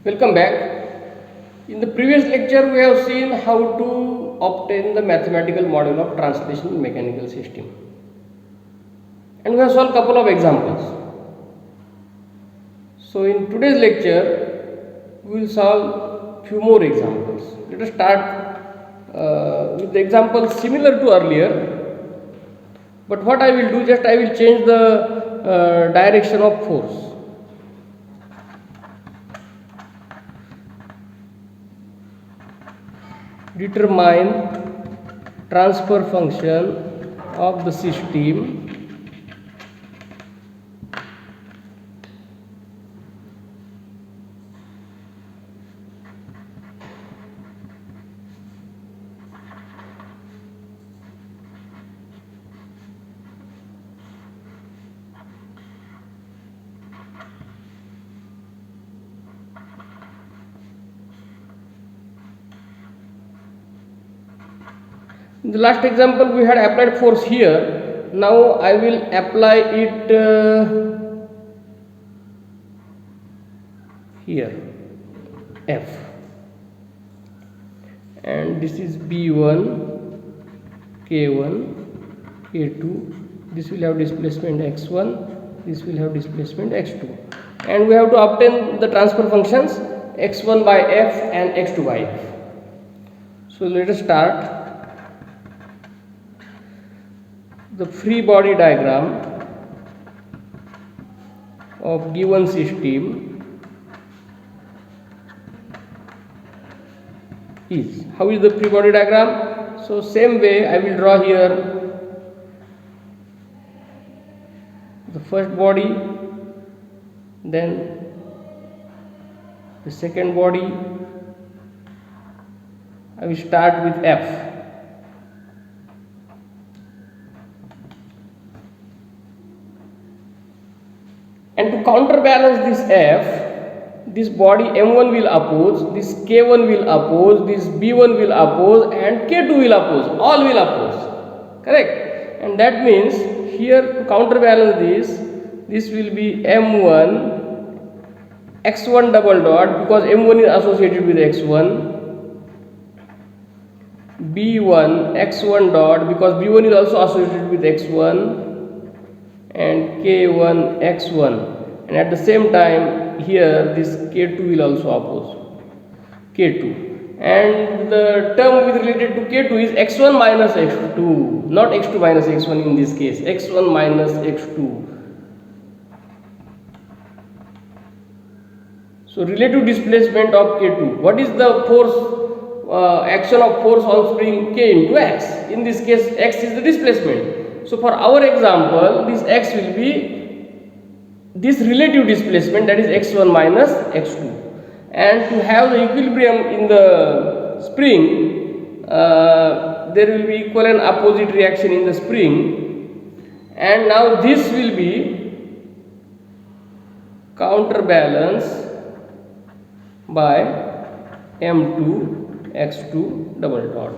Welcome back. In the previous lecture, we have seen how to obtain the mathematical model of translation in mechanical system, and we have solved couple of examples. So in today's lecture, we will solve few more examples. Let us start with the example similar to earlier, but what I will do, just I will change the direction of force. Determine transfer function of the system In the last example we had applied force here. Now I will apply it here, F, and this is B1, K1, K2. This will have displacement x1, this will have displacement x2, and we have to obtain the transfer functions x1 by F and x2 by F. So let us start. The free body diagram of given system is, how is the free body diagram? So same way I will draw here the first body, then the second body. I will start with F. And to counterbalance this F, this body M1 will oppose, this K1 will oppose, this B1 will oppose, and K2 will oppose, all will oppose, correct? And that means here to counterbalance this will be M1 x1 double dot, because M1 is associated with x1, B1 x1 dot, because B1 is also associated with x1, and K1 x1, and at the same time here this K2 will also oppose K2, and the term with related to K2 is x1 minus x2, not x2 minus x1 in this case, x1 minus x2. So relative displacement of K2, what is the force, action of force on spring K into x? In this case x is the displacement. So for our example, this x will be this relative displacement, that is x1 minus x2. And to have the equilibrium in the spring, there will be equal and opposite reaction in the spring, and now this will be counterbalance by M2 x2 double dot.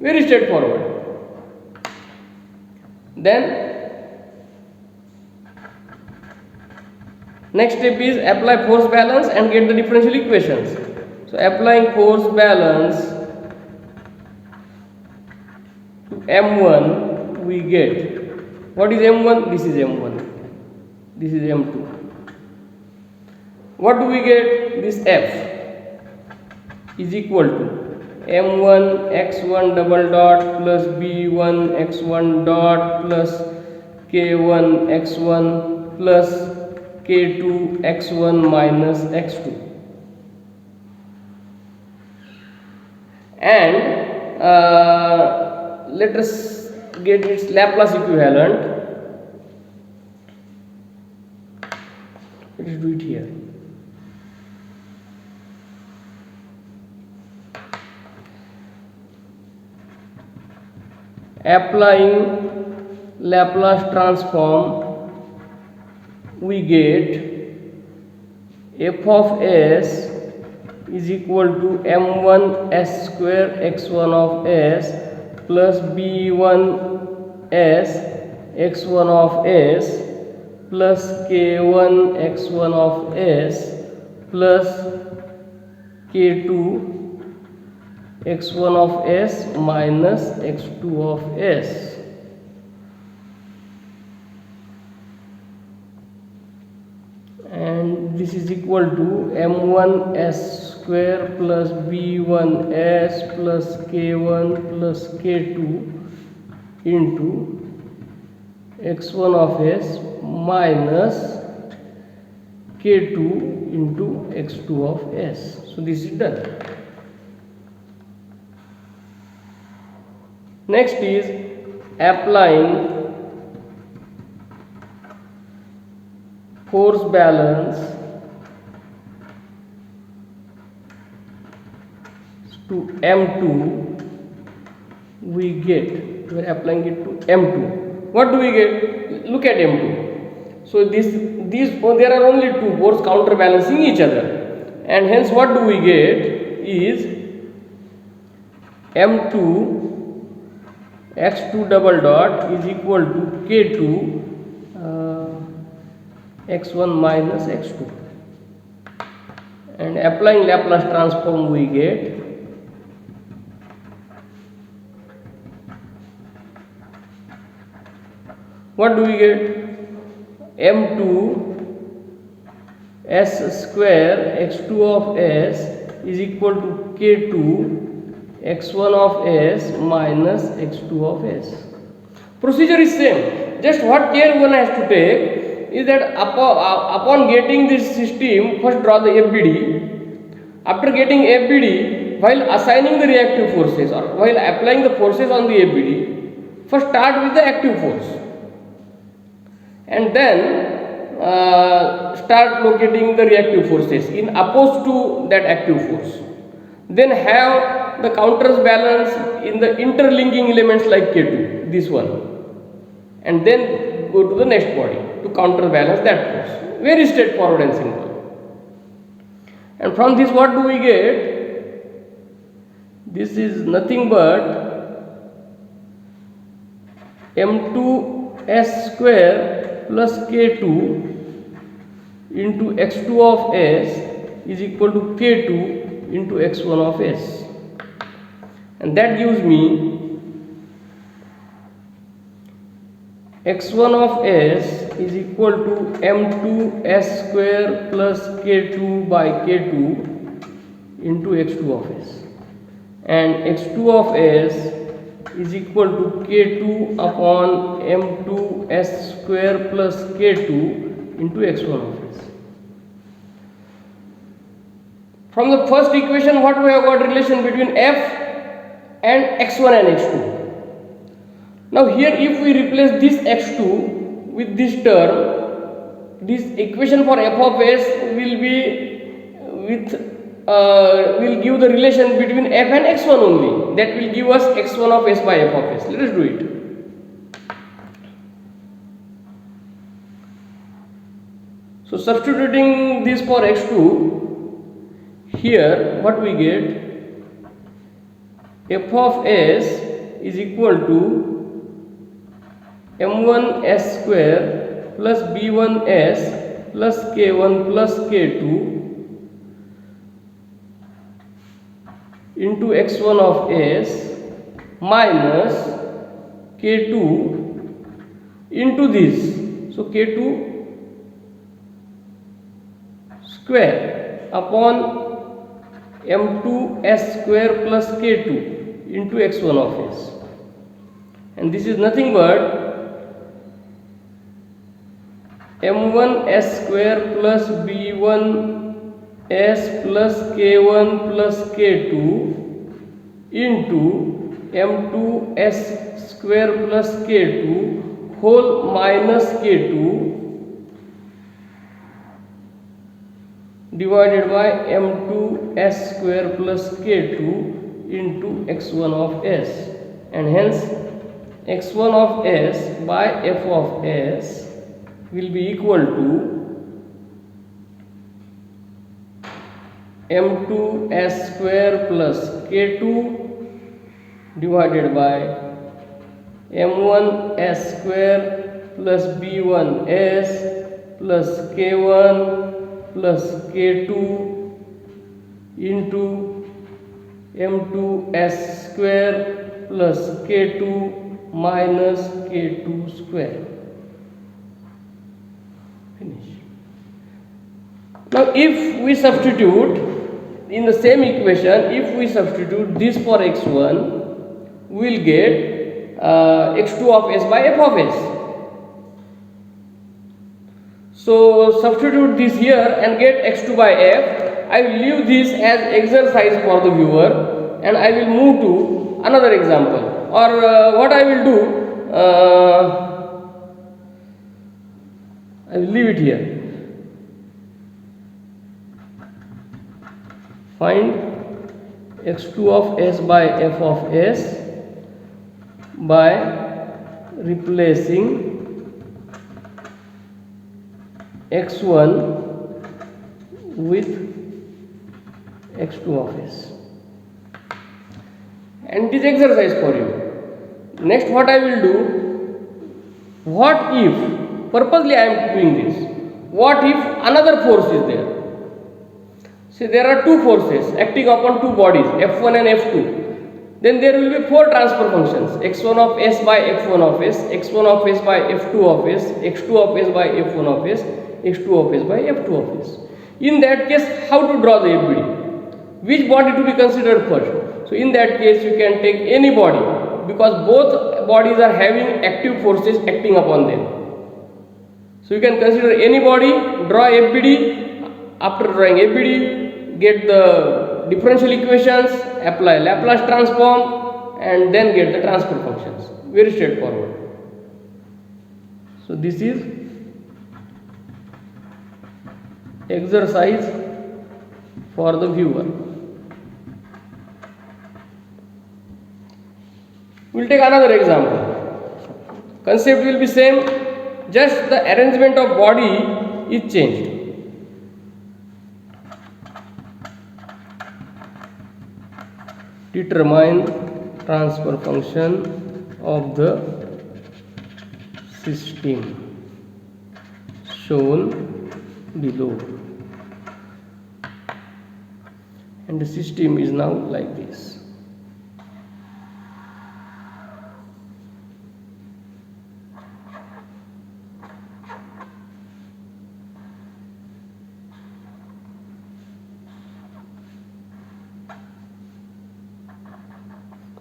Very straightforward. Then next step is apply force balance and get the differential equations. So applying force balance to M1, we get, what is M1? This is M1, this is M2. What do we get? This F is equal to M1 x1 double dot plus B1 x1 dot plus K1 x1 plus K2 x1 minus x2, and let us get its Laplace equivalent. Let us do it here. Applying Laplace transform, we get f of s is equal to m1 s square x1 of s plus b1 s x1 of s plus k1 x1 of s plus k2 x1 of s minus x2 of s, and this is equal to m1 s square plus b1 s plus k1 plus k2 into x1 of s minus k2 into x2 of s. So this is done. Next is applying force balance to M2. We get, we are applying it to M2. What do we get? Look at M2. So there are only two forces counterbalancing each other, and hence what do we get is M2 x2 double dot is equal to k2 x1 minus x2, and applying Laplace transform we get what do we get? M2 s square x2 of s is equal to k2 x1 of s minus x2 of s. Procedure is same, just what care one has to take is that upon getting this system, first draw the FBD. After getting FBD, while assigning the reactive forces or while applying the forces on the FBD, first start with the active force and then start locating the reactive forces in opposed to that active force. Then have the counters balance in the interlinking elements like K2, this one, and then go to the next body to counterbalance that force. Very straightforward and simple. And from this what do we get? This is nothing but m2 s square plus k2 into x2 of s is equal to k2 into x1 of s, and that gives me x1 of s is equal to m2 s square plus k2 by k2 into x2 of s, and x2 of s is equal to k2 upon m2 s square plus k2 into x1 of s. From the first equation, what we have got relation between f and x1 and x2. Now here if we replace this x2 with this term, this equation for f of s will be will give the relation between f and x1 only. That will give us x1 of s by f of s. Let us do it. So substituting this for x2, here what we get, f of s is equal to m1 s square plus b1 s plus k1 plus k2 into x1 of s minus k2 into this. So k2 square upon m2 s square plus k2 into x1 of s, and this is nothing but m1 s square plus b1 s plus k1 plus k2 into m2 s square plus k2 whole minus k2 divided by m2 s square plus k2 into x1 of s, and hence x1 of s by f of s will be equal to m2 s square plus k2 divided by m1 s square plus b1 s plus k1 plus K2 into M2S square plus K2 minus K2 square. Finish. Now if we substitute in the same equation, if we substitute this for x1, we will get x2 of s by f of s. So substitute this here and get x2 by f. I will leave this as exercise for the viewer and I will move to another example, or what I will do, I will leave it here. Find x2 of s by f of s by replacing x1 with x2 of s, and this exercise for you. Next, what I will do, what if, purposely I am doing this, what if another force is there? See, there are two forces acting upon two bodies, F1 and F2. Then there will be four transfer functions, x1 of s by f1 of s, x1 of s by f2 of s, x2 of s by f1 of s, x2 of s by f2 of s. In that case, how to draw the FBD? Which body to be considered first? So in that case, you can take any body, because both bodies are having active forces acting upon them. So you can consider any body, draw FBD. After drawing FBD, get the differential equations, apply Laplace transform, and then get the transfer functions. Very straightforward. So this is exercise for the viewer. We will take another example. Concept will be same, just the arrangement of body is changed. Determine transfer function of the system shown below, and the system is now like this.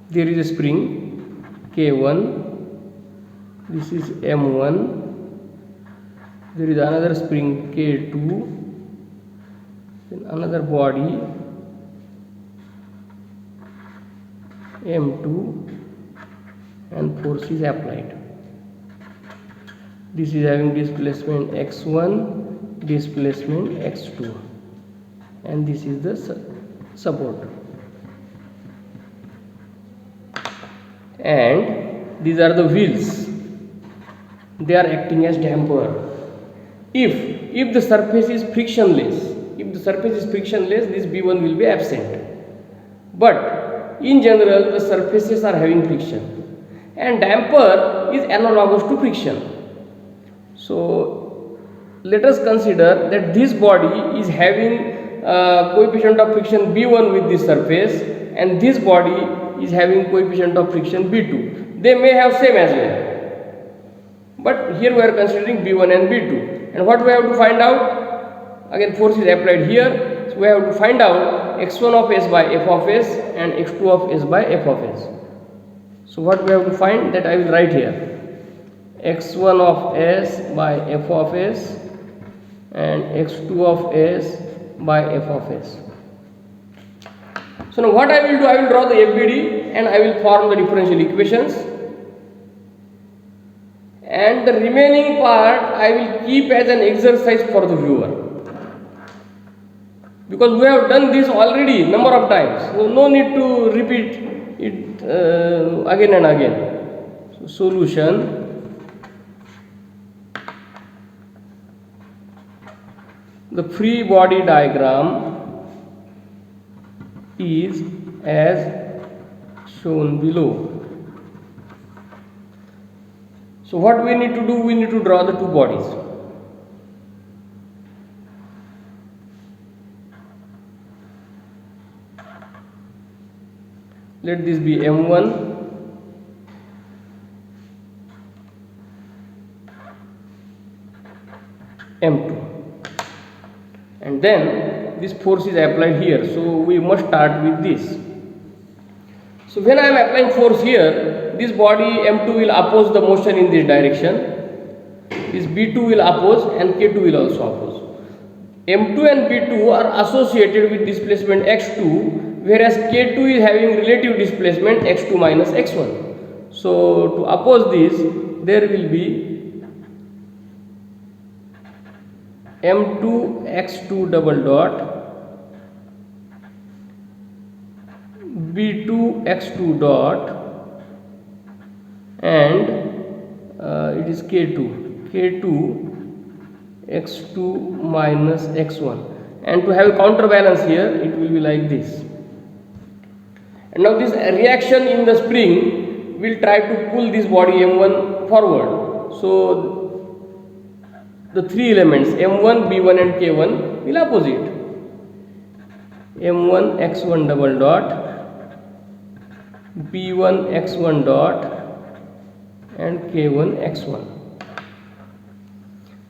There is a spring K1, this is M1, there is another spring K2, then another body M2, and force is applied. This is having displacement x1, displacement x2, and this is the support. And these are the wheels, they are acting as damper. If the surface is frictionless, this B1 will be absent. But in general, the surfaces are having friction, and damper is analogous to friction. So let us consider that this body is having coefficient of friction B1 with this surface, and this body is having coefficient of friction B2. They may have same as well, but here we are considering B1 and B2. And what we have to find out? Again, force is applied here, so we have to find out x1 of s by f of s and x2 of s by f of s. So what we have to find, that I will write here, x1 of s by f of s and x2 of s by f of s. So now what I will do, I will draw the FBD and I will form the differential equations, and the remaining part I will keep as an exercise for the viewer, because we have done this already number of times, so no need to repeat it again and again. So solution: the free body diagram is as shown below. So what we need to do, we need to draw the two bodies. let this be m1, m2, and then this force is applied here, so we must start with this. So when I am applying force here, this body m2 will oppose the motion in this direction, this b2 will oppose and k2 will also oppose. m2 and b2 are associated with displacement x2, whereas k2 is having relative displacement x2 minus x1. So to oppose this, there will be m2 x2 double dot b2 x2 dot and it is k2 x2 minus x1, and to have a counterbalance here it will be like this. And now this reaction in the spring will try to pull this body m1 forward. So the three elements m1, b1 and k1 will oppose it. m1 x1 double dot, b1 x1 dot and k1 x1.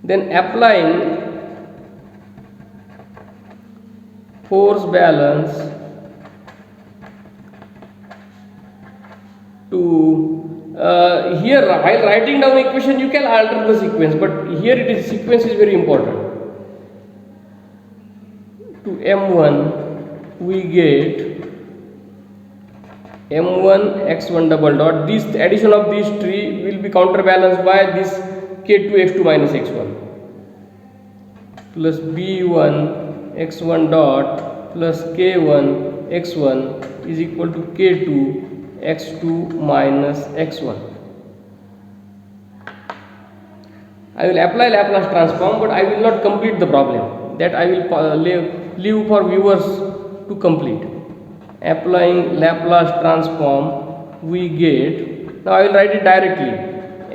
Then applying force balance to here while writing down equation you can alter the sequence, but here it is sequence is very important. To m1 we get m1 x1 double dot, this addition of these three will be counterbalanced by this k2 x2 minus x1 plus b1 x1 dot plus k1 x1 is equal to k2 x2 minus x1. I will apply Laplace transform, but I will not complete the problem, that I will leave for viewers to complete. Applying Laplace transform we get, now I will write it directly,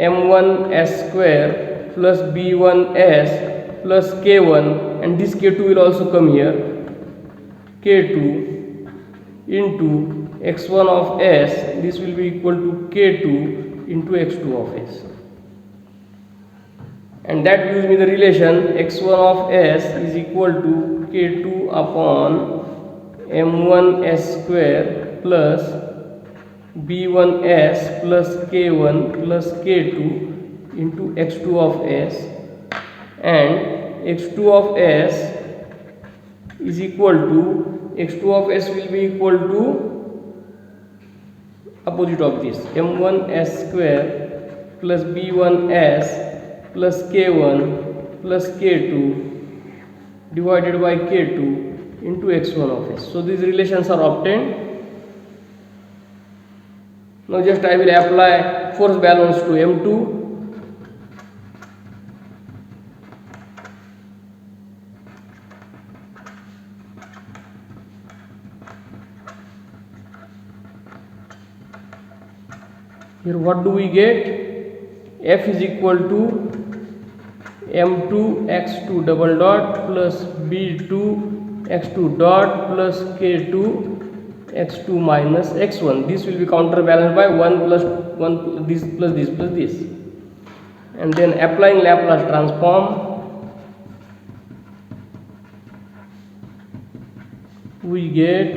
m1 s square plus b1 s plus k1, and this k2 will also come here, k2 into x1 of s, this will be equal to k2 into x2 of s, and that gives me the relation x1 of s is equal to k2 upon m1 s square plus b1 s plus k1 plus k2 into x2 of s, and x2 of s is equal to, x2 of s will be equal to opposite of this, m1 s square plus b1 s plus k1 plus k2 divided by k2 into x1 of s. So these relations are obtained. Now just I will apply force balance to m2. Here what do we get? F is equal to m2 x2 double dot plus b2 x2 dot plus k2 x2 minus x1. This will be counterbalanced by 1 plus 1 this plus this plus this, and then applying Laplace transform we get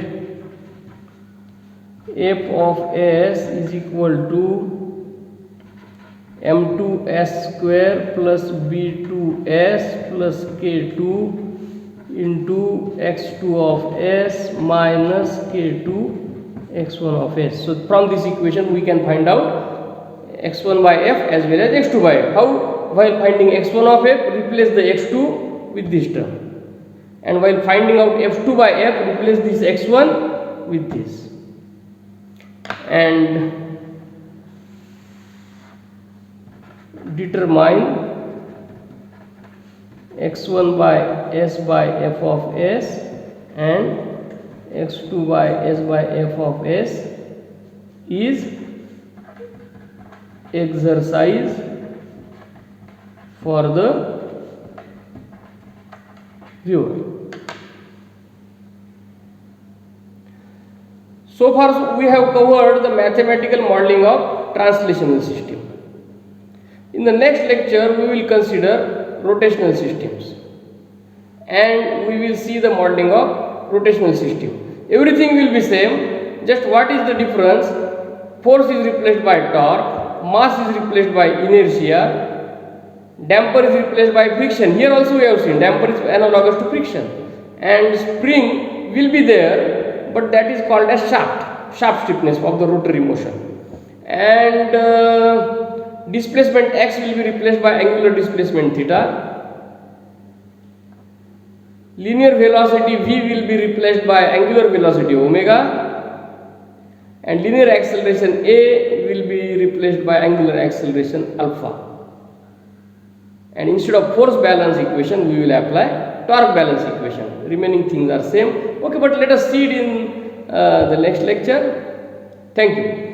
f of s is equal to m2 s square plus b2 s plus k2 into x2 of s minus k2 x1 of s. So from this equation we can find out x1 by f as well as x2 by f. How? While finding x1 of f, replace the x2 with this term, and while finding out f2 by f, replace this x1 with this, and determine x1 by s by f of s and x2 by s by f of s is exercise for the viewer. So far we have covered the mathematical modeling of translational system. In the next lecture we will consider rotational systems and we will see the modeling of rotational system. Everything will be same, just what is the difference? Force is replaced by torque, mass is replaced by inertia, damper is replaced by friction. Here also we have seen damper is analogous to friction, and spring will be there, but that is called as shaft stiffness of the rotary motion, and displacement x will be replaced by angular displacement theta. Linear velocity v will be replaced by angular velocity omega, and linear acceleration a will be replaced by angular acceleration alpha. And instead of force balance equation we will apply torque balance equation. Remaining things are same. Okay, but let us see it in the next lecture. Thank you.